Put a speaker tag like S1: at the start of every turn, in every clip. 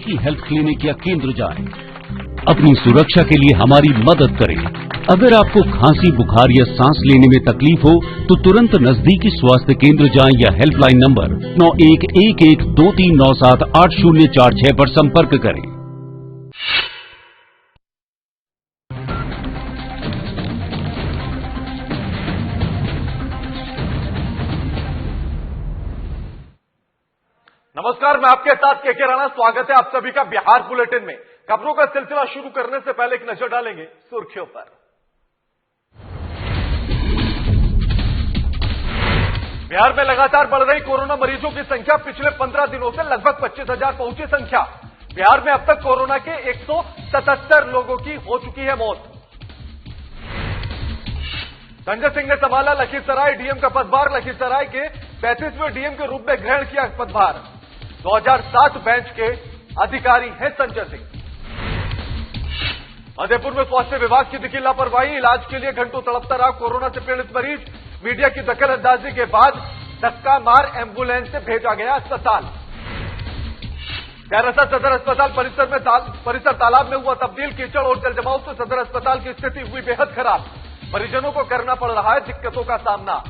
S1: नजदीकी health clinic या केंद्र जाएं। अपनी सुरक्षा के लिए हमारी मदद करें। अगर आपको खांसी, बुखार या सांस लेने में तकलीफ हो तो तुरंत नजदीकी स्वास्थ्य केंद्र जाएं या हेल्पलाइन नंबर 911123978046 पर संपर्क करें।
S2: नमस्कार, मैं आपके साथ के राणा। स्वागत है आप सभी का बिहार बुलेटिन में। खबरों का सिलसिला शुरू करने से पहले एक नजर डालेंगे सुर्खियों पर। बिहार में लगातार बढ़ रही कोरोना मरीजों की संख्या पिछले 15 दिनों से लगभग 25,000 पहुंची संख्या। बिहार में अब तक कोरोना के 177 लोगों की हो चुकी है मौत। संजय सिंह ने संभाला लखीसराय डीएम का पदभार। लखीसराय के 35वें डीएम के रूप में ग्रहण किया पदभार। 2007 बैच के अधिकारी हैं संजय सिंह। मधेपुर में स्वास्थ्य विभाग की दिखी लापरवाही। इलाज के लिए घंटों तड़पता रहा कोरोना से पीड़ित मरीज। मीडिया की दखलअंदाजी के बाद धक्का मार एम्बुलेंस से भेजा गया अस्पताल। सहरसा सदर अस्पताल परिसर तालाब में हुआ तब्दील। कीचड़ और जलजमाव से सदर अस्पताल की स्थिति हुई बेहद खराब। परिजनों को करना पड़ रहा है दिक्कतों का सामना।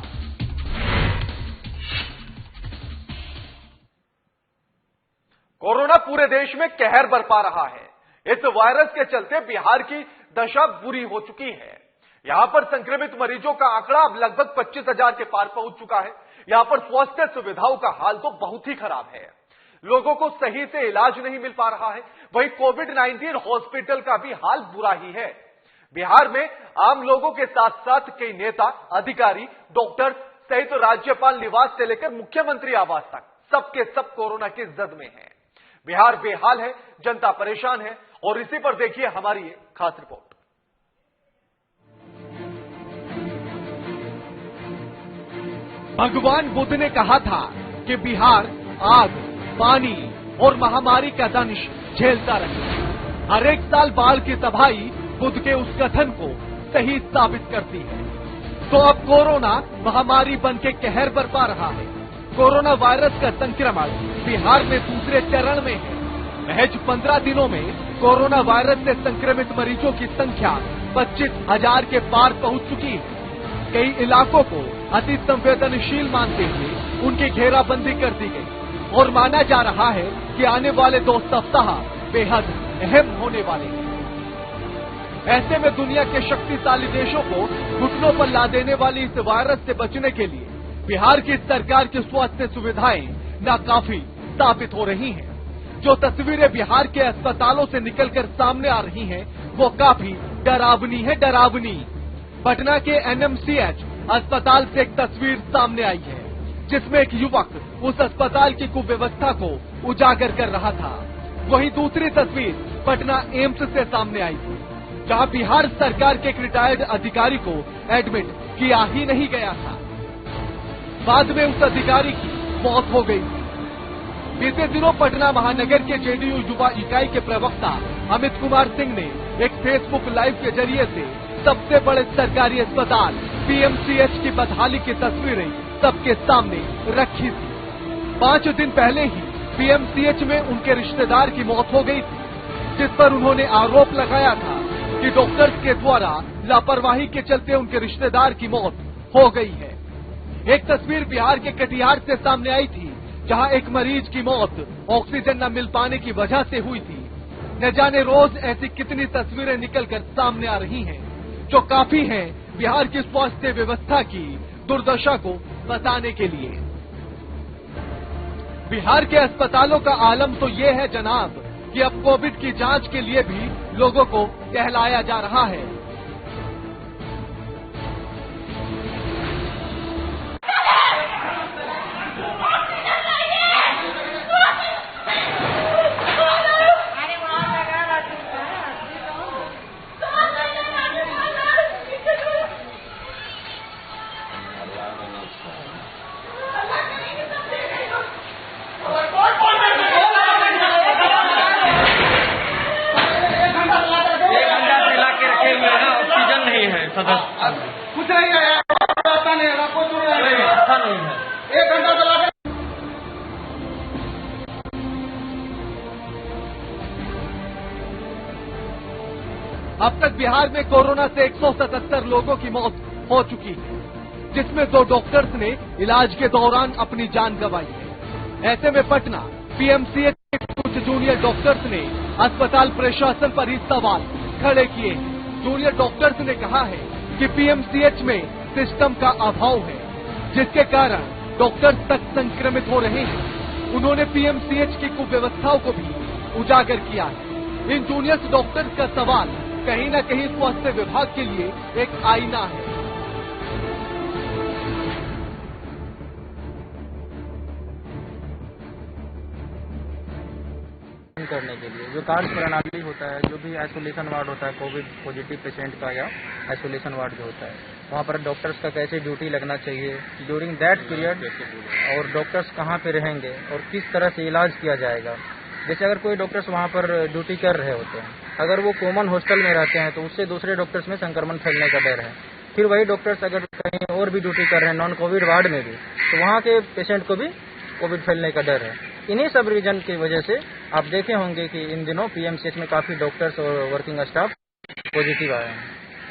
S2: कोरोना पूरे देश में कहर बरपा रहा है। इस वायरस के चलते बिहार की दशा बुरी हो चुकी है। यहां पर संक्रमित मरीजों का आंकड़ा अब लगभग 25,000 के पार पहुंच चुका है। यहां पर स्वास्थ्य सुविधाओं का हाल तो बहुत ही खराब है। लोगों को सही से इलाज नहीं मिल पा रहा है। वहीं कोविड-19 हॉस्पिटल का भी हाल बुरा ही है। बिहार में आम लोगों के साथ साथ कई नेता, अधिकारी, डॉक्टर सहित राज्यपाल निवास से लेकर मुख्यमंत्री आवास तक सबके सब कोरोना की जद में हैं। बिहार बेहाल है, जनता परेशान है और इसी पर देखिए हमारी ये खास रिपोर्ट।
S3: भगवान बुद्ध ने कहा था कि बिहार आग, पानी और महामारी का दंश झेलता रहे। हर एक साल बाढ़ की तबाही बुद्ध के उस कथन को सही साबित करती है। तो अब कोरोना महामारी बन के कहर बरपा रहा है। कोरोना वायरस का संक्रमण बिहार में दूसरे चरण में है। महज 15 दिनों में कोरोना वायरस से संक्रमित मरीजों की संख्या 25,000 के पार पहुंच चुकी है। कई इलाकों को अति संवेदनशील मानते हुए उनकी घेराबंदी कर दी गई और माना जा रहा है कि आने वाले 2 सप्ताह बेहद अहम होने वाले हैं। ऐसे में दुनिया के शक्तिशाली देशों को घुटनों पर ला देने वाली इस वायरस से बचने के लिए बिहार की सरकार की स्वास्थ्य सुविधाएं नाकाफी साबित हो रही हैं। जो तस्वीरें बिहार के अस्पतालों से निकलकर सामने आ रही हैं, वो काफी डरावनी है, डरावनी। पटना के एनएमसीएच अस्पताल से एक तस्वीर सामने आई है, जिसमें एक युवक उस अस्पताल की कुव्यवस्था को उजागर कर रहा था। वहीं दूसरी तस्वीर पटना एम्स से सामने आई थी, जहां बिहार सरकार के एक रिटायर्ड अधिकारी को एडमिट किया ही नहीं गया था। बाद में उस अधिकारी की मौत हो गई थी। बीते दिनों पटना महानगर के जेडीयू युवा इकाई के प्रवक्ता अमित कुमार सिंह ने एक फेसबुक लाइव के जरिए से सबसे बड़े सरकारी अस्पताल पीएमसीएच की बदहाली की तस्वीरें सबके सामने रखी थी। 5 दिन पहले ही पीएमसीएच में उनके रिश्तेदार की मौत हो गई थी, जिस पर उन्होंने आरोप लगाया था कि डॉक्टर्स के द्वारा लापरवाही के चलते उनके रिश्तेदार की मौत हो गई है। एक तस्वीर बिहार के कटिहार से सामने आई थी, जहां एक मरीज की मौत ऑक्सीजन न मिल पाने की वजह से हुई थी। न जाने रोज ऐसी कितनी तस्वीरें निकलकर सामने आ रही हैं, जो काफी हैं बिहार की स्वास्थ्य व्यवस्था की दुर्दशा को बताने के लिए। बिहार के अस्पतालों का आलम तो ये है जनाब कि अब कोविड की जांच के लिए भी लोगों को टहलाया जा रहा है।
S4: कुछ नहीं है, पता नहीं है, कुछ नहीं है, अच्छा नहीं है। 1 घंटा चला
S3: अब तक बिहार में कोरोना से 177 लोगों की मौत हो चुकी है, जिसमें 2 डॉक्टर्स ने इलाज के दौरान अपनी जान गंवाई है। ऐसे में पटना पीएमसीएच के कुछ जूनियर डॉक्टर्स ने अस्पताल प्रशासन पर ही सवाल खड़े किए हैं। जूनियर डॉक्टर्स ने कहा है कि पीएमसीएच में सिस्टम का अभाव है, जिसके कारण डॉक्टर्स तक संक्रमित हो रहे हैं। उन्होंने पीएमसीएच की कुव्यवस्थाओं को भी उजागर किया है। इन जूनियर डॉक्टर्स का सवाल कहीं न कहीं स्वास्थ्य विभाग के लिए एक आईना है।
S5: करने के लिए जो कार्य प्रणाली होता है, जो भी आइसोलेशन वार्ड होता है कोविड पॉजिटिव पेशेंट का या आइसोलेशन वार्ड जो होता है, वहाँ पर डॉक्टर्स का कैसे ड्यूटी लगना चाहिए ड्यूरिंग दैट पीरियड, और डॉक्टर्स कहाँ पे रहेंगे और किस तरह से इलाज किया जाएगा। जैसे अगर कोई डॉक्टर्स वहाँ पर ड्यूटी कर रहे होते हैं, अगर वो कॉमन हॉस्टल में रहते हैं तो उससे दूसरे डॉक्टर्स में संक्रमण फैलने का डर है। फिर वही डॉक्टर्स अगर कहीं और भी ड्यूटी कर रहे हैं नॉन कोविड वार्ड में भी, तो वहाँ के पेशेंट को भी कोविड फैलने का डर है। इन्हीं सब रीजन की वजह से आप देखे होंगे कि इन दिनों पीएमसीएच में काफी डॉक्टर्स और वर्किंग स्टाफ पॉजिटिव आए हैं,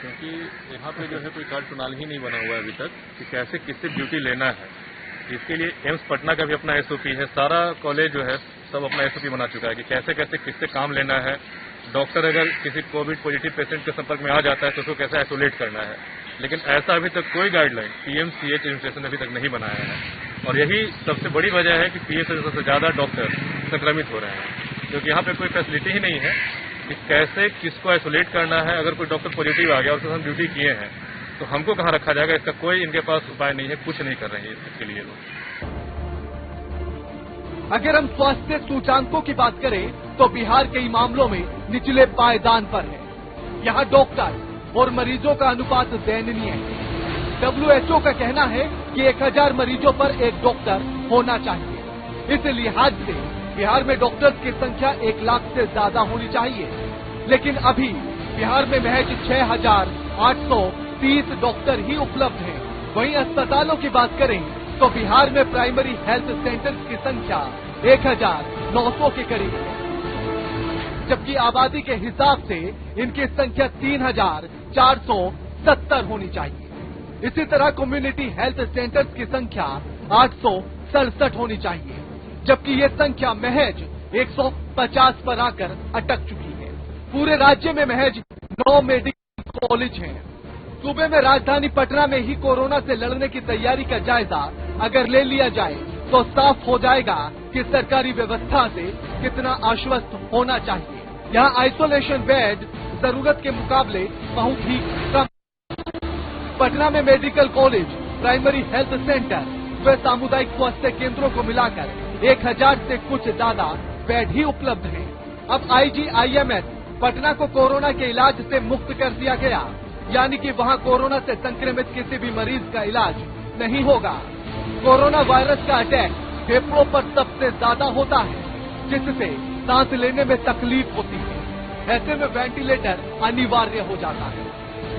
S6: क्योंकि यहाँ पे जो है कोई कार्य प्रणाली ही नहीं बना हुआ है अभी तक कि कैसे किससे ड्यूटी लेना है। इसके लिए एम्स पटना का भी अपना एसओपी है, सारा कॉलेज जो है सब अपना एसओपी बना चुका है कि कैसे कैसे किससे काम लेना है। डॉक्टर अगर किसी कोविड पॉजिटिव पेशेंट के संपर्क में आ जाता है तो उसको कैसे आइसोलेट करना है, लेकिन ऐसा अभी तक कोई गाइडलाइन पीएमसीएच एडमिनिस्ट्रेशन अभी तक नहीं बनाया है। और यही सबसे बड़ी वजह है कि पीएच से सबसे ज्यादा डॉक्टर संक्रमित हो रहे हैं, क्योंकि यहाँ पे कोई फैसिलिटी ही नहीं है कि कैसे किसको आइसोलेट करना है। अगर कोई डॉक्टर पॉजिटिव आ गया और उससे हम ड्यूटी किए हैं तो हमको कहाँ रखा जाएगा, इसका कोई इनके पास उपाय नहीं है, कुछ नहीं कर रहे हैं इसके लिए लोग।
S3: अगर हम स्वास्थ्य सूचांकों की बात करें तो बिहार कई मामलों में निचले पायदान पर है। यहाँ डॉक्टर और मरीजों का अनुपात दयनीय है। WHO का कहना है कि 1000 मरीजों पर एक डॉक्टर होना चाहिए। इस लिहाज से बिहार में डॉक्टर्स की संख्या 1 लाख से ज्यादा होनी चाहिए, लेकिन अभी बिहार में महज 6830 डॉक्टर ही उपलब्ध हैं। वहीं अस्पतालों की बात करें तो बिहार में प्राइमरी हेल्थ सेंटर्स की संख्या 1900 के करीब है, जबकि आबादी के हिसाब से इनकी संख्या 3470 होनी चाहिए। इसी तरह कम्युनिटी हेल्थ सेंटर्स की संख्या 867 होनी चाहिए, जबकि ये संख्या महज 150 पर आकर अटक चुकी है। पूरे राज्य में महज 9 मेडिकल कॉलेज हैं। सूबे में राजधानी पटना में ही कोरोना से लड़ने की तैयारी का जायजा अगर ले लिया जाए तो साफ हो जाएगा कि सरकारी व्यवस्था से कितना आश्वस्त होना चाहिए। यहाँ आइसोलेशन बेड जरूरत के मुकाबले बहुत ही कम। पटना में medical college, primary health centre व सामुदायिक स्वास्थ्य केंद्रों को मिलाकर 1000 से कुछ ज्यादा बेड ही उपलब्ध हैं। अब IGIMS पटना को कोरोना के इलाज से मुक्त कर दिया गया, यानी कि वहां कोरोना से संक्रमित किसी भी मरीज का इलाज नहीं होगा। कोरोना वायरस का अटैक फेफड़ों पर सबसे ज्यादा होता है, जिससे सांस लेने में तकलीफ होती है। ऐसे में वेंटिलेटर अनिवार्य हो जाता है,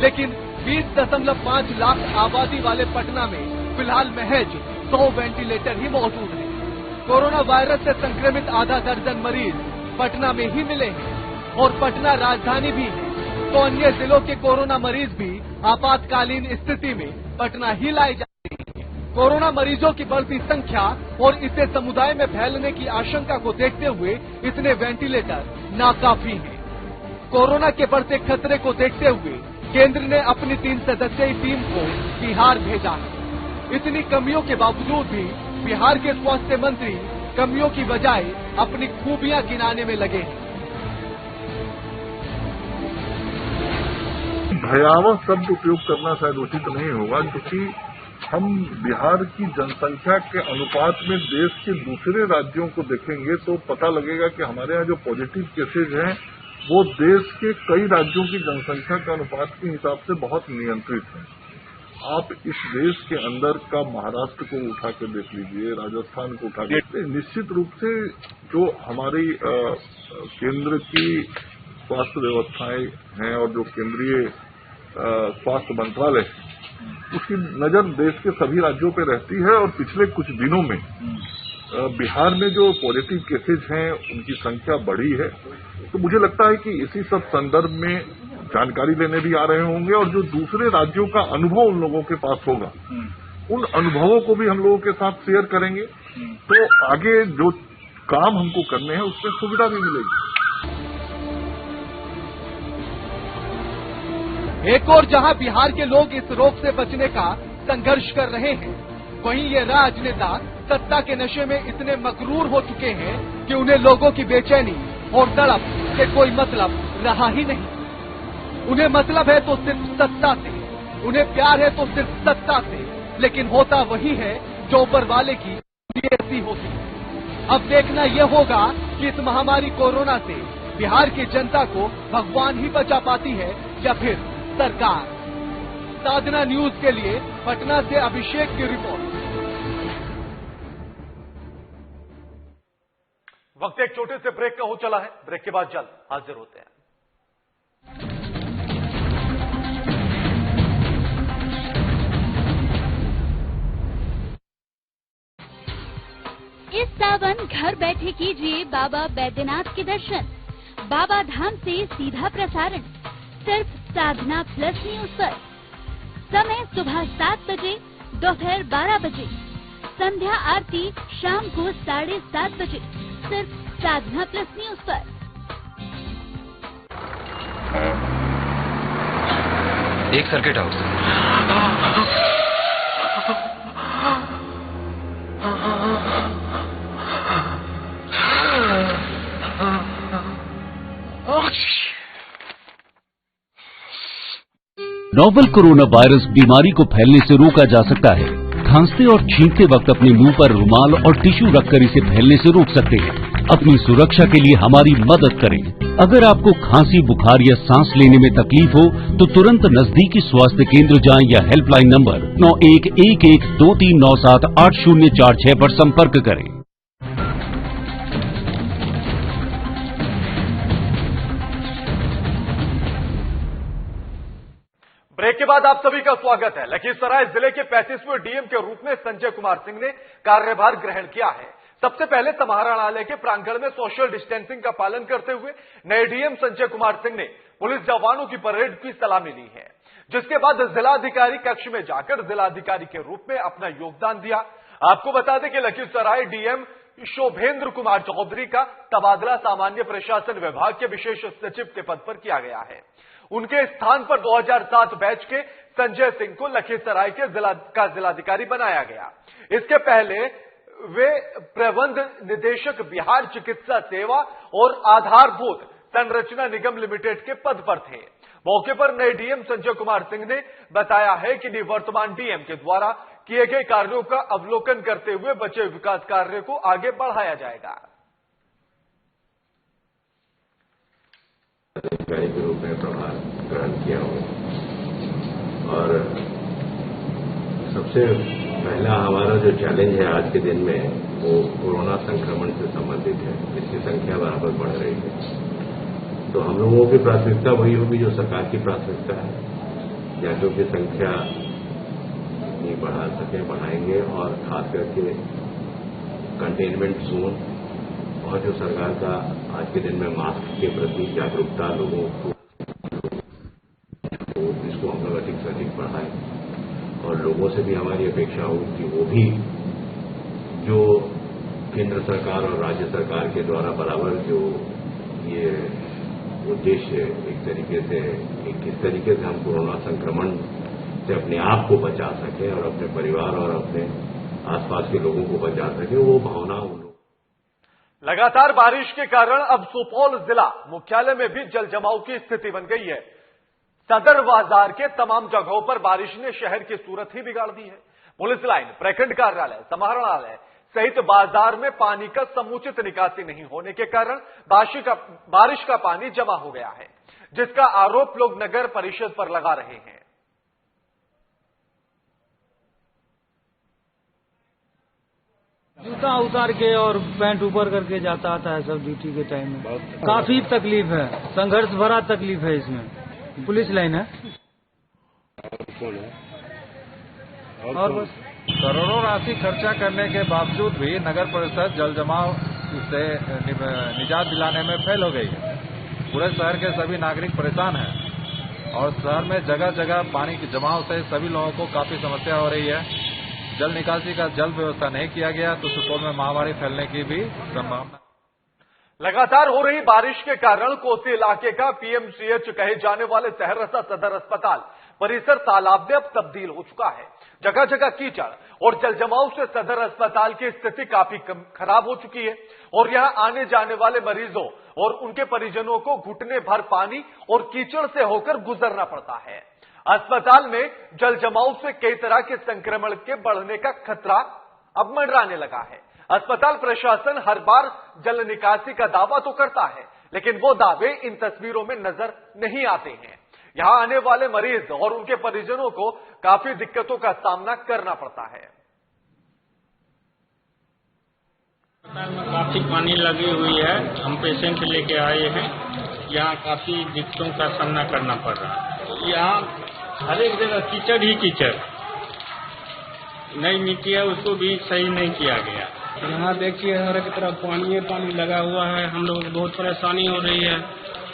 S3: लेकिन 20.5 लाख आबादी वाले पटना में फिलहाल महज 100 वेंटिलेटर ही मौजूद हैं। कोरोना वायरस से संक्रमित आधा दर्जन मरीज पटना में ही मिले हैं, और पटना राजधानी भी है, तो अन्य जिलों के कोरोना मरीज भी आपातकालीन स्थिति में पटना ही लाए जाते हैं। कोरोना मरीजों की बढ़ती संख्या और इसे समुदाय में फैलने की आशंका को देखते हुए इतने वेंटिलेटर नाकाफी हैं। कोरोना के बढ़ते खतरे को देखते हुए केंद्र ने अपनी 3 सदस्यीय टीम को बिहार भेजा है। इतनी कमियों के बावजूद भी बिहार के स्वास्थ्य मंत्री कमियों की बजाय अपनी खूबियां गिनाने में लगे हैं।
S7: भयावह शब्द उपयोग करना शायद उचित नहीं होगा, क्योंकि हम बिहार की जनसंख्या के अनुपात में देश के दूसरे राज्यों को देखेंगे तो पता लगेगा कि हमारे यहाँ जो पॉजिटिव केसेज हैं वो देश के कई राज्यों की जनसंख्या के अनुपात के हिसाब से बहुत नियंत्रित है। आप इस देश के अंदर का महाराष्ट्र को उठा के देख लीजिए, राजस्थान को उठा के देखिए, निश्चित रूप से जो हमारी केंद्र की स्वास्थ्य व्यवस्थाएं हैं और जो केंद्रीय स्वास्थ्य मंत्रालय उसकी नजर देश के सभी राज्यों पे रहती है। और पिछले कुछ दिनों में बिहार में जो पॉजिटिव केसेज हैं उनकी संख्या बढ़ी है। तो मुझे लगता है कि इसी सब संदर्भ में जानकारी लेने भी आ रहे होंगे और जो दूसरे राज्यों का अनुभव उन लोगों के पास होगा उन अनुभवों को भी हम लोगों के साथ शेयर करेंगे, तो आगे जो काम हमको करने हैं उसमें सुविधा भी मिलेगी।
S3: एक और जहां बिहार के लोग इस रोग से बचने का संघर्ष कर रहे हैं, वहीं ये राजनेता सत्ता के नशे में इतने मगरूर हो चुके हैं कि उन्हें लोगों की बेचैनी और तड़प से कोई मतलब रहा ही नहीं। उन्हें मतलब है तो सिर्फ सत्ता से, उन्हें प्यार है तो सिर्फ सत्ता से, लेकिन होता वही है जो ऊपर वाले की ऐसी होगी। अब देखना यह होगा कि इस महामारी कोरोना से बिहार की जनता को भगवान ही बचा पाती है या फिर सरकार। साधना न्यूज के लिए पटना से अभिषेक की रिपोर्ट।
S2: वक्त एक छोटे से ब्रेक का हो चला है, ब्रेक के बाद जल्द हाजिर होते हैं।
S8: इस सावन घर बैठे कीजिए बाबा बैद्यनाथ के दर्शन। बाबा धाम से सीधा प्रसारण सिर्फ साधना प्लस न्यूज पर। समय सुबह 7 बजे, दोपहर 12 बजे, संध्या आरती शाम को 7:30 बजे, सिर्फ साधना प्लस न्यूज पर।
S9: एक circuit house.
S1: Novel corona virus बीमारी को फैलने से रोका जा सकता है। खांसते और छींकते वक्त अपने मुंह पर रुमाल और टिश्यू रखकर इसे फैलने से रोक सकते हैं। अपनी सुरक्षा के लिए हमारी मदद करें। अगर आपको खांसी, बुखार या सांस लेने में तकलीफ हो तो तुरंत नजदीकी स्वास्थ्य केंद्र जाएं या हेल्पलाइन नंबर 911123978046 पर संपर्क करें।
S2: ब्रेक के बाद आप सभी का स्वागत है। लखीसराय जिले के 35वें डीएम के रूप में संजय कुमार सिंह ने कार्यभार ग्रहण किया है। सबसे पहले समाहरणालय के प्रांगण में सोशल डिस्टेंसिंग का पालन करते हुए नए डीएम संजय कुमार सिंह ने पुलिस जवानों की परेड की सलामी ली है, जिसके बाद जिलाधिकारी कक्ष में जाकर जिलाधिकारी के रूप में अपना योगदान दिया। आपको बता दें कि लखीसराय डीएम शोभेंद्र कुमार चौधरी का तबादला सामान्य प्रशासन विभाग के विशेष सचिव के पद पर किया गया है। उनके स्थान पर 2007 बैच के संजय सिंह को लखीसराय के जिलाधिकारी बनाया गया। इसके पहले वे प्रबंध निदेशक बिहार चिकित्सा सेवा और आधारभूत संरचना निगम लिमिटेड के पद पर थे। मौके पर नए डीएम संजय कुमार सिंह ने बताया है कि निवर्तमान डीएम के द्वारा किए गए कार्यों का अवलोकन करते हुए बचे विकास कार्य को आगे बढ़ाया जाएगा।
S10: अधिकारी के रूप में प्रभार ग्रहण किया हूं और सबसे पहला हमारा जो चैलेंज है आज के दिन में वो कोरोना संक्रमण से संबंधित है। इसकी संख्या बराबर बढ़ रही है, तो हम लोगों की प्राथमिकता वही होगी जो सरकार की प्राथमिकता है। जांचों की संख्या नहीं बढ़ा सके बढ़ाएंगे और खास करके कंटेनमेंट जोन और जो सरकार का आज के दिन में मास्क के प्रति जागरूकता लोगों को इसको हम लोग अधिक से अधिक बढ़ाएं और लोगों से भी हमारी अपेक्षा हो कि वो भी जो केंद्र सरकार और राज्य सरकार के द्वारा बराबर जो ये उद्देश्य एक तरीके से किस तरीके से हम कोरोना संक्रमण से अपने आप को बचा सकें और अपने परिवार और अपने आसपास के लोगों को बचा सकें, वो भावना
S2: लगातार बारिश के कारण अब सुपौल जिला मुख्यालय में भी जल जमाव की स्थिति बन गई है। सदर बाजार के तमाम जगहों पर बारिश ने शहर की सूरत ही बिगाड़ दी है। पुलिस लाइन, प्रखंड कार्यालय, समाहरणालय सहित बाजार में पानी का समुचित निकासी नहीं होने के कारण बारिश का पानी जमा हो गया है, जिसका आरोप लोग नगर परिषद पर लगा रहे हैं।
S5: जूता उतार के और पैंट ऊपर करके जाता आता है सब ड्यूटी के टाइम में। काफी तकलीफ है, संघर्ष भरा तकलीफ है इसमें। पुलिस लाइन है और बस
S11: करोड़ों राशि खर्चा करने के बावजूद भी नगर परिषद जल जमाव से निजात दिलाने में फेल हो गई है। पूरे शहर के सभी नागरिक परेशान हैं और शहर में जगह जगह पानी के जमाव से सभी लोगों को काफी समस्या हो रही है। जल निकासी का जल व्यवस्था नहीं किया गया तो सुपौल में महामारी फैलने की भी संभावना।
S2: लगातार हो रही बारिश के कारण कोसी इलाके का पीएमसीएच कहे जाने वाले सहरसा सदर अस्पताल परिसर तालाब में अब तब्दील हो चुका है। जगह जगह कीचड़ और जलजमाव से सदर अस्पताल की स्थिति काफी खराब हो चुकी है और यहां आने जाने वाले मरीजों और उनके परिजनों को घुटने भर पानी और कीचड़ से होकर गुजरना पड़ता है। अस्पताल में जलजमाव से कई तरह के संक्रमण के बढ़ने का खतरा अब मंडराने लगा है। अस्पताल प्रशासन हर बार जल निकासी का दावा तो करता है, लेकिन वो दावे इन तस्वीरों में नजर नहीं आते हैं। यहां आने वाले मरीज और उनके परिजनों को काफी दिक्कतों का सामना करना पड़ता है।
S12: अस्पताल में काफी पानी लगी हुई है। हम पेशेंट लेके आए हैं। यहाँ काफी दिक्कतों का सामना करना पड़ रहा है। यहाँ हर एक जगह कीचड़ ही कीचड़, नई मिट्टी है उसको भी सही नहीं किया गया। यहाँ देखिए हर एक तरफ पानी लगा हुआ है। हम लोग बहुत परेशानी हो रही है।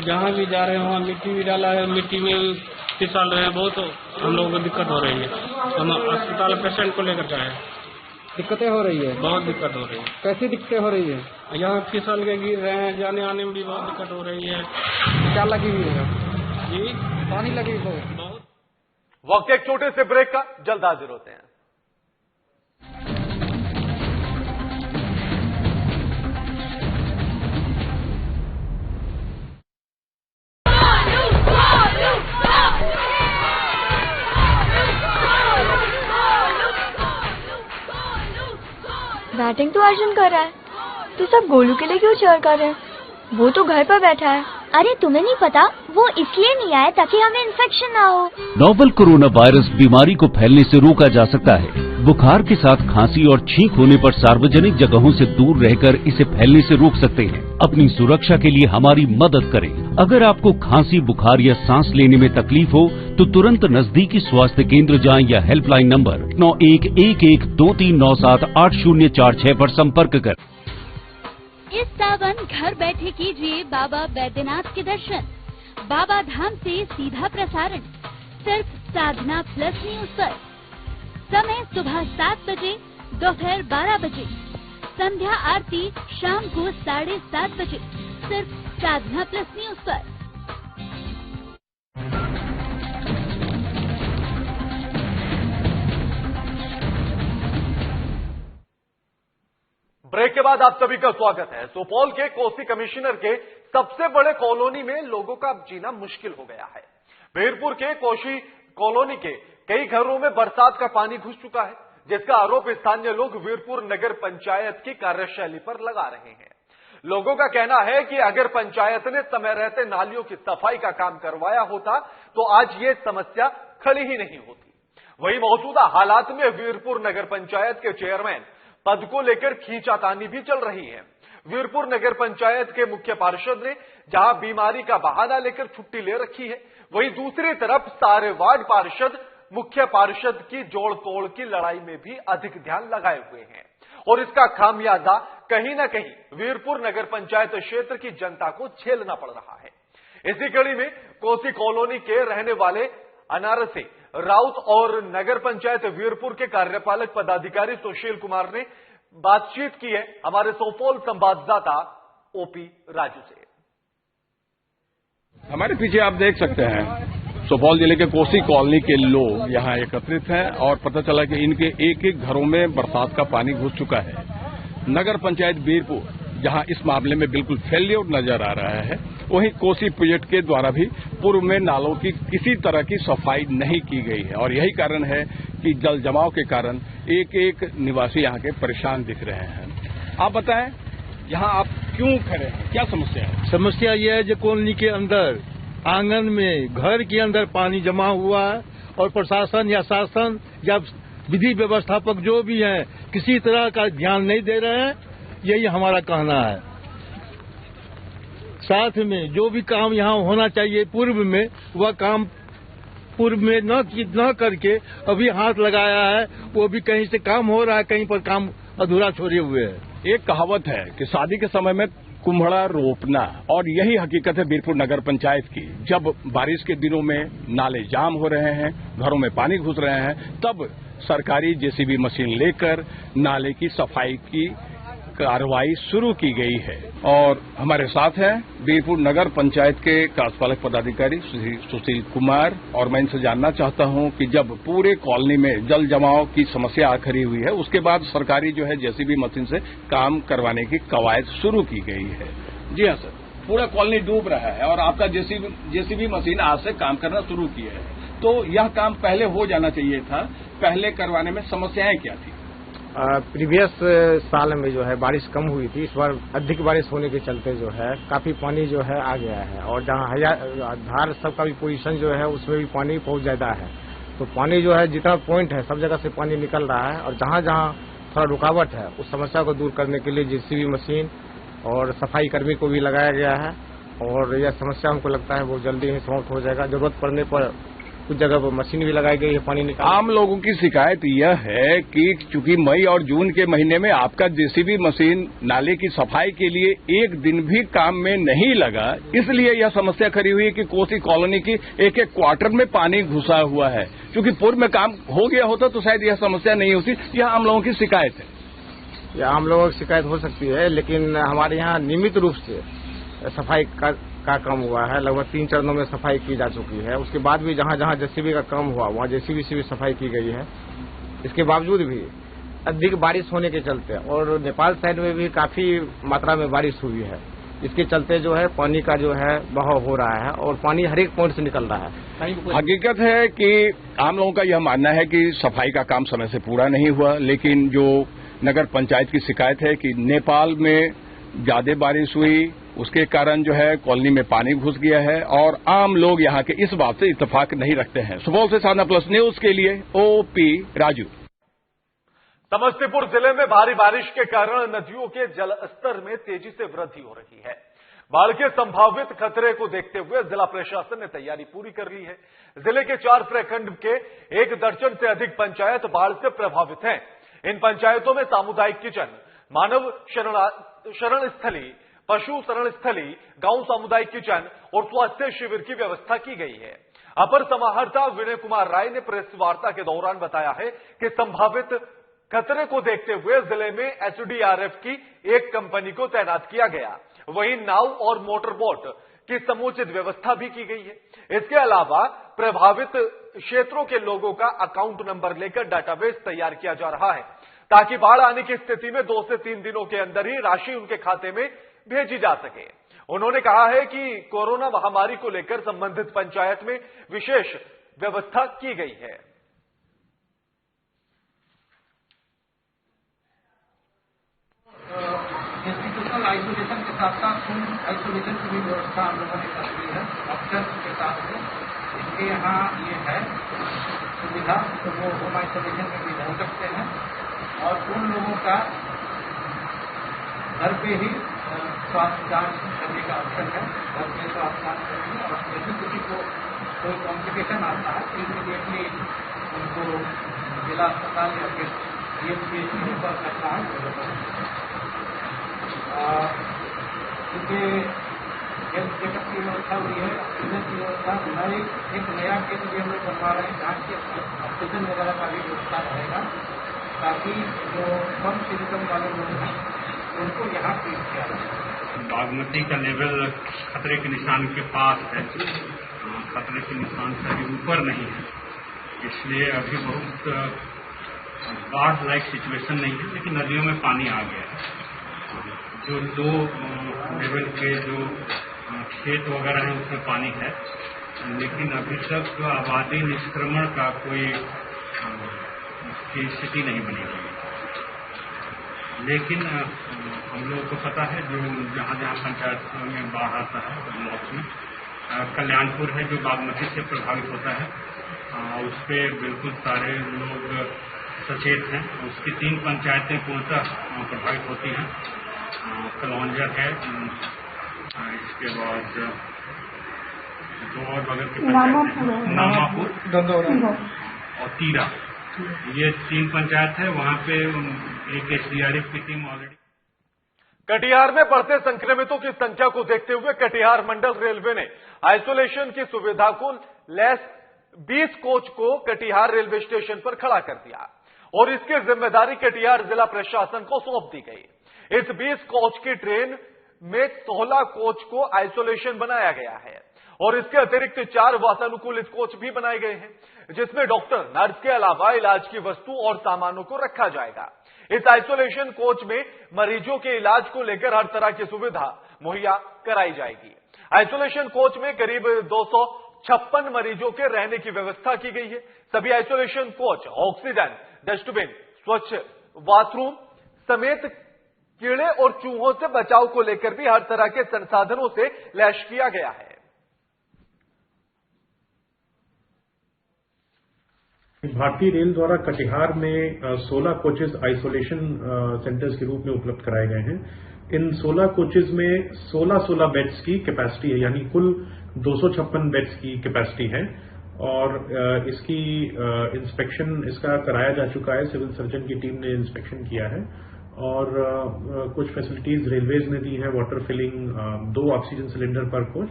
S12: जहाँ भी जा रहे हैं वहाँ मिट्टी भी डाला है, मिट्टी में फिसल रहे हैं। बहुत हम लोगों को दिक्कत हो रही है। हम अस्पताल पेशेंट को लेकर गए।
S5: दिक्कतें हो रही है,
S12: बहुत दिक्कत हो रही है।
S5: कैसी दिक्कतें हो रही है?
S12: यहाँ फिसल के गिर रहे हैं, जाने आने में भी बहुत दिक्कत हो रही है।
S5: क्या लगी हुई है
S12: जी?
S5: पानी लगी बहुत।
S2: वक्त एक छोटे से ब्रेक का, जल्द हाजिर होते हैं।
S13: बैटिंग तो अर्जुन कर रहा है, तो सब गोलू के लिए क्यों चेयर कर रहे हैं? वो तो घर पर बैठा है।
S8: अरे तुम्हें नहीं पता, वो इसलिए नहीं आया ताकि हमें इन्फेक्शन ना हो।
S1: नोवल कोरोना वायरस बीमारी को फैलने से रोका जा सकता है। बुखार के साथ खांसी और छींक होने पर सार्वजनिक जगहों से दूर रहकर इसे फैलने से रोक सकते हैं। अपनी सुरक्षा के लिए हमारी मदद करें। अगर आपको खांसी, बुखार या सांस लेने में तकलीफ हो तो तुरंत नजदीकी स्वास्थ्य केंद्र जाएं या हेल्पलाइन नंबर 911123978046 पर संपर्क करें।
S8: इस सावन घर बैठे कीजिए बाबा बैद्यनाथ के दर्शन। बाबा धाम से सीधा प्रसारण सिर्फ साधना प्लस न्यूज पर। समय सुबह 7 बजे, दोपहर 12 बजे, संध्या आरती शाम को 7:30 बजे, सिर्फ साधना प्लस न्यूज पर।
S2: ब्रेक के बाद आप सभी का स्वागत है। सुपौल के कोसी कमिश्नर के सबसे बड़े कॉलोनी में लोगों का जीना मुश्किल हो गया है। वीरपुर के कोसी कॉलोनी के कई घरों में बरसात का पानी घुस चुका है, जिसका आरोप स्थानीय लोग वीरपुर नगर पंचायत की कार्यशैली पर लगा रहे हैं। लोगों का कहना है कि अगर पंचायत ने समय रहते नालियों की सफाई का काम करवाया होता तो आज ये समस्या खड़ी ही नहीं होती। वहीं मौजूदा हालात में वीरपुर नगर पंचायत के चेयरमैन पद को लेकर खींचातानी भी चल रही है। वीरपुर नगर पंचायत के मुख्य पार्षद ने जहां बीमारी का बहाना लेकर छुट्टी ले रखी है, वहीं दूसरी तरफ सारे वार्ड पार्षद मुख्य पार्षद की जोड़ तोड़ की लड़ाई में भी अधिक ध्यान लगाए हुए हैं और इसका खामियाजा कहीं न कहीं वीरपुर नगर पंचायत क्षेत्र की जनता को झेलना पड़ रहा है। इसी कड़ी में कोसी कॉलोनी के रहने वाले अनारसे राउत और नगर पंचायत वीरपुर के कार्यपालक पदाधिकारी सुशील कुमार ने बातचीत की है हमारे सुपौल संवाददाता ओपी राजू से।
S14: हमारे पीछे आप देख सकते हैं सुपौल जिले के कोसी कॉलोनी के लोग यहाँ एकत्रित हैं और पता चला कि इनके एक एक घरों में बरसात का पानी घुस चुका है। नगर पंचायत वीरपुर जहां इस मामले में बिल्कुल फेल्योर नजर आ रहा है, वहीं कोसी प्रोजेक्ट के द्वारा भी पूर्व में नालों की किसी तरह की सफाई नहीं की गई है और यही कारण है कि जल जमाव के कारण एक एक निवासी यहाँ के परेशान दिख रहे हैं। आप बताएं, यहाँ आप क्यों खड़े हैं, क्या समस्या है?
S15: समस्या यह है कि कॉलोनी के अंदर आंगन में घर के अंदर पानी जमा हुआ है और प्रशासन या शासन या विधि व्यवस्थापक जो भी हैं किसी तरह का ध्यान नहीं दे रहे हैं, यही हमारा कहना है। साथ में जो भी काम यहाँ होना चाहिए पूर्व में, वह काम पूर्व में न करके अभी हाथ लगाया है, वो भी कहीं से काम हो रहा है, कहीं पर काम अधूरा छोड़े हुए है।
S14: एक कहावत है कि शादी के समय में कुम्हड़ा रोपना। और यही हकीकत है बीरपुर नगर पंचायत की। जब बारिश के दिनों में नाले जाम हो रहे हैं, घरों में पानी घुस रहे हैं, तब सरकारी जेसीबी मशीन लेकर नाले की सफाई की कार्रवाई शुरू की गई है। और हमारे साथ हैं बीरपुर नगर पंचायत के कार्यपालक पदाधिकारी सुशील कुमार, और मैं इनसे जानना चाहता हूं कि जब पूरे कॉलोनी में जल जमाव की समस्या खड़ी हुई है, उसके बाद सरकारी जो है जेसीबी मशीन से काम करवाने की कवायद शुरू की गई है। जी हाँ सर, पूरा कॉलोनी डूब रहा है और आपका जेसीबी मशीन आज से काम करना शुरू की है, तो यह काम पहले हो जाना चाहिए था। पहले करवाने में समस्याएं क्या थी?
S5: प्रीवियस साल में जो है बारिश कम हुई थी, इस बार अधिक बारिश होने के चलते जो है काफी पानी जो है आ गया है, और जहाँ धार सबका भी पोजीशन जो है उसमें भी पानी बहुत ज्यादा है। तो पानी जो है जितना पॉइंट है सब जगह से पानी निकल रहा है, और जहाँ जहाँ थोड़ा रुकावट है उस समस्या को दूर करने के लिए जेसीबी मशीन और सफाई कर्मी को भी लगाया गया है, और यह समस्या हमको लगता है बहुत जल्दी ही समाप्त हो जाएगा। जरूरत पड़ने पर कुछ जगह पर मशीन भी लगाई गई है पानी निकाल।
S14: आम लोगों की शिकायत यह है कि चूंकि मई और जून के महीने में आपका जेसीबी मशीन नाले की सफाई के लिए एक दिन भी काम में नहीं लगा, इसलिए यह समस्या खड़ी हुई है कि कोसी कॉलोनी की एक एक क्वार्टर में पानी घुसा हुआ है। चूंकि पूर्व में काम हो गया होता तो शायद यह समस्या नहीं होती। यह आम लोगों की शिकायत है।
S5: यह आम लोगों की शिकायत हो सकती है, लेकिन हमारे यहाँ नियमित रूप से सफाई का काम हुआ है। लगभग 3 चरणों में सफाई की जा चुकी है। उसके बाद भी जहाँ जहाँ जेसीबी का काम हुआ वहाँ जेसीबी से भी सफाई की गई है। इसके बावजूद भी अधिक बारिश होने के चलते, और नेपाल साइड में भी काफी मात्रा में बारिश हुई है, इसके चलते जो है पानी का जो है बहाव हो रहा है और पानी हर एक पॉइंट से निकल रहा है।
S14: हकीकत है कि आम लोगों का यह मानना है कि सफाई का काम समय से पूरा नहीं हुआ, लेकिन जो नगर पंचायत की शिकायत है कि नेपाल में ज्यादा बारिश हुई, उसके कारण जो है कॉलोनी में पानी घुस गया है, और आम लोग यहाँ के इस बात से इत्तेफाक नहीं रखते हैं। सुपौल से साधना प्लस न्यूज के लिए ओपी राजू।
S2: समस्तीपुर जिले में भारी बारिश के कारण नदियों के जलस्तर में तेजी से वृद्धि हो रही है। बाढ़ के संभावित खतरे को देखते हुए जिला प्रशासन ने तैयारी पूरी कर ली है। जिले के 4 प्रखंड के 1 दर्जन से अधिक पंचायत बाढ़ से प्रभावित हैं। इन पंचायतों में सामुदायिक किचन, मानव शरण स्थली, पशु शरण स्थली, गांव सामुदायिक किचन और स्वास्थ्य शिविर की व्यवस्था की गई है। अपर समाहर्ता विनय कुमार राय ने प्रेस वार्ता के दौरान बताया है कि संभावित खतरे को देखते हुए जिले में एसडीआरएफ की एक कंपनी को तैनात किया गया। वहीं नाव और मोटर बोट की समुचित व्यवस्था भी की गई है। इसके अलावा प्रभावित क्षेत्रों के लोगों का अकाउंट नंबर लेकर डाटाबेस तैयार किया जा रहा है, ताकि बाढ़ आने की स्थिति में 2 से 3 दिनों के अंदर ही राशि उनके खाते में भेजी जा सके। उन्होंने कहा है कि कोरोना महामारी को लेकर संबंधित पंचायत में विशेष व्यवस्था की गई है।
S4: इंस्टीट्यूशनल आइसोलेशन के साथ साथ होम आइसोलेशन की भी व्यवस्था हम लोगों ने कर दी है डॉक्टर के साथ में। इनके यहाँ ये है सुविधा, तो वो होम आइसोलेशन में भी रह सकते हैं, और उन लोगों का घर पे ही स्वास्थ्य जांच करने का ऑप्शन है। घर पे स्वास्थ्य जांच करेंगे, और यदि किसी को कोई कॉम्प्लिकेशन आता है तो इमीडिएटली उनको जिला अस्पताल या फिर DMCH में रेफर करना है। क्योंकि हेल्थ चेकअप की व्यवस्था हुई है, ऑक्सीजन की व्यवस्था, एक नया केंद्र भी हम लोग बनवा रहे हैं जहाँ के ऑक्सीजन वगैरह का भी व्यवस्था रहेगा, ताकि जो कम सिम्टम वाले लोग हैं उनको यहाँ ट्रीट किया जाए।
S12: बागमती का लेवल खतरे के निशान के पास है, खतरे के निशान से अभी ऊपर नहीं है, इसलिए अभी बहुत बाढ़ लाइक सिचुएशन नहीं है, लेकिन नदियों में पानी आ गया है। जो 2 लेवल के जो खेत वगैरह है उसमें पानी है, लेकिन अभी तक आबादी निष्क्रमण का कोई स्थिति नहीं बनी हुई। लेकिन हम लोगों को पता है जो जहाँ जहाँ पंचायत में बाढ़ आता है ब्लॉक में, कल्याणपुर है जो बागमती से प्रभावित होता है, उस पर बिल्कुल सारे लोग सचेत हैं। उसकी 3 पंचायतें पूर्णतः प्रभावित होती हैं। कलौंजर है, इसके बाद 2 और बगल के पंचायत नामापुर और तीरा, ये 3 पंचायत है। वहाँ पे एक SDRF की टीम ऑलरेडी।
S2: कटिहार में बढ़ते संक्रमितों की संख्या को देखते हुए कटिहार मंडल रेलवे ने आइसोलेशन की सुविधा को लैस 20 कोच को कटिहार रेलवे स्टेशन पर खड़ा कर दिया और इसकी जिम्मेदारी कटिहार जिला प्रशासन को सौंप दी गई। इस 20 कोच की ट्रेन में 16 कोच को आइसोलेशन बनाया गया है और इसके अतिरिक्त 4 वातानुकूलित कोच भी बनाए गए हैं, जिसमें डॉक्टर, नर्स के अलावा इलाज की वस्तु और सामानों को रखा जाएगा। इस आइसोलेशन कोच में मरीजों के इलाज को लेकर हर तरह की सुविधा मुहैया कराई जाएगी। आइसोलेशन कोच में करीब 256 मरीजों के रहने की व्यवस्था की गई है। सभी आइसोलेशन कोच ऑक्सीजन, डस्टबिन, स्वच्छ बाथरूम समेत कीड़े और चूहों से बचाव को लेकर भी हर तरह के संसाधनों से लैस किया गया है।
S16: भारतीय रेल द्वारा कटिहार में 16 कोचेज आइसोलेशन सेंटर्स के रूप में उपलब्ध कराए गए हैं। इन 16 कोचेज में 16 बेड्स की कैपेसिटी है, यानी कुल 256 बेड्स की कैपेसिटी है और इसकी इंस्पेक्शन इसका कराया जा चुका है। सिविल सर्जन की टीम ने इंस्पेक्शन किया है और कुछ फैसिलिटीज रेलवेज ने दी है, वाटर फिलिंग, 2 ऑक्सीजन सिलेंडर पर कोच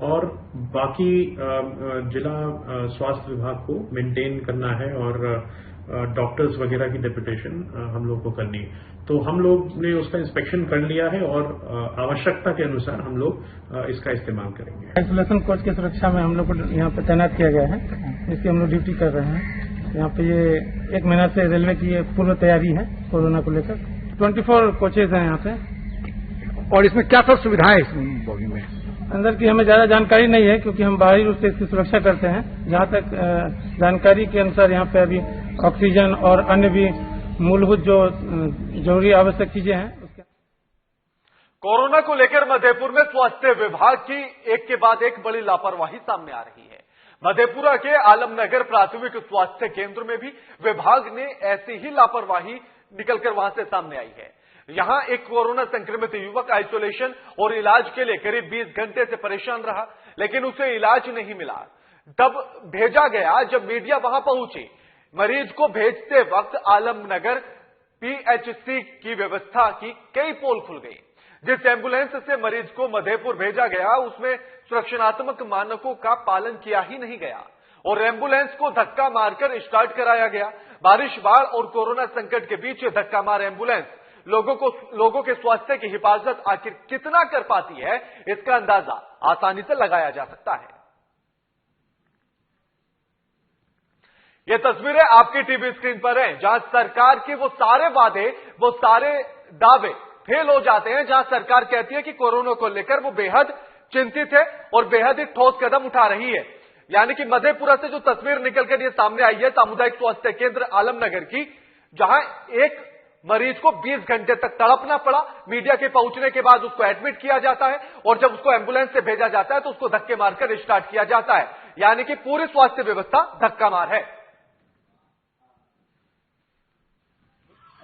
S16: और बाकी जिला स्वास्थ्य विभाग को मेंटेन करना है और डॉक्टर्स वगैरह की डेपुटेशन हम लोग को करनी है। तो हम लोग ने उसका इंस्पेक्शन कर लिया है और आवश्यकता के अनुसार हम लोग इसका इस्तेमाल करेंगे।
S17: आइसोलेशन कोच की सुरक्षा में हम लोग को यहाँ पे तैनात किया गया है, जिसकी हम लोग ड्यूटी कर रहे हैं। यहाँ पे ये 1 महीना से रेलवे की पूर्व तैयारी है कोरोना को लेकर। 24 कोचेज हैं यहाँ पे।
S15: और इसमें क्या सब सुविधाएं इस बोगी में?
S17: अंदर की हमें ज्यादा जानकारी नहीं है क्योंकि हम बाहरी रूप से इसकी सुरक्षा करते हैं। जहाँ तक जानकारी के अनुसार यहाँ पे अभी ऑक्सीजन और अन्य भी मूलभूत जो जरूरी आवश्यक चीजें हैं।
S2: कोरोना को लेकर मधेपुर में स्वास्थ्य विभाग की एक के बाद एक बड़ी लापरवाही सामने आ रही है। मधेपुरा के आलमनगर प्राथमिक स्वास्थ्य केंद्र में भी विभाग ने ऐसी ही लापरवाही निकलकर वहां से सामने आई है। यहां एक कोरोना संक्रमित युवक आइसोलेशन और इलाज के लिए करीब 20 घंटे से परेशान रहा, लेकिन उसे इलाज नहीं मिला। तब भेजा गया जब मीडिया वहां पहुंची। मरीज को भेजते वक्त आलमनगर पीएचसी की व्यवस्था की कई पोल खुल गई। जिस एम्बुलेंस से मरीज को मधेपुर भेजा गया उसमें सुरक्षात्मक मानकों का पालन किया ही नहीं गया और एम्बुलेंस को धक्का मारकर स्टार्ट कराया गया। बारिश, बाढ़ और कोरोना संकट के बीच धक्का मार एम्बुलेंस लोगों के स्वास्थ्य की हिफाजत आखिर कितना कर पाती है, इसका अंदाजा आसानी से लगाया जा सकता है। ये तस्वीरें आपकी टीवी स्क्रीन पर हैं, जहां सरकार के वो सारे वादे, वो सारे दावे फेल हो जाते हैं। जहां सरकार कहती है कि कोरोना को लेकर वो बेहद चिंतित है और बेहद ही ठोस कदम उठा रही है। यानी कि मधेपुरा से जो तस्वीर निकलकर ये सामने आई है सामुदायिक स्वास्थ्य केंद्र आलमनगर की, जहां एक मरीज को 20 घंटे तक तड़पना पड़ा। मीडिया के पहुंचने के बाद उसको एडमिट किया जाता है और जब उसको एम्बुलेंस से भेजा जाता है तो उसको धक्के मारकर स्टार्ट किया जाता है। यानी कि पूरी स्वास्थ्य व्यवस्था धक्का मार है।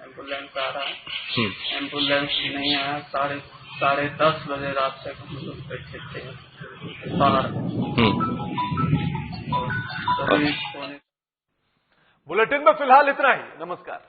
S12: एम्बुलेंस आ रहा है, एम्बुलेंस नहीं आया। 10:30 बजे रात से हम लोग बैठे थे बाहर।
S2: बुलेटिन में फिलहाल इतना ही। नमस्कार।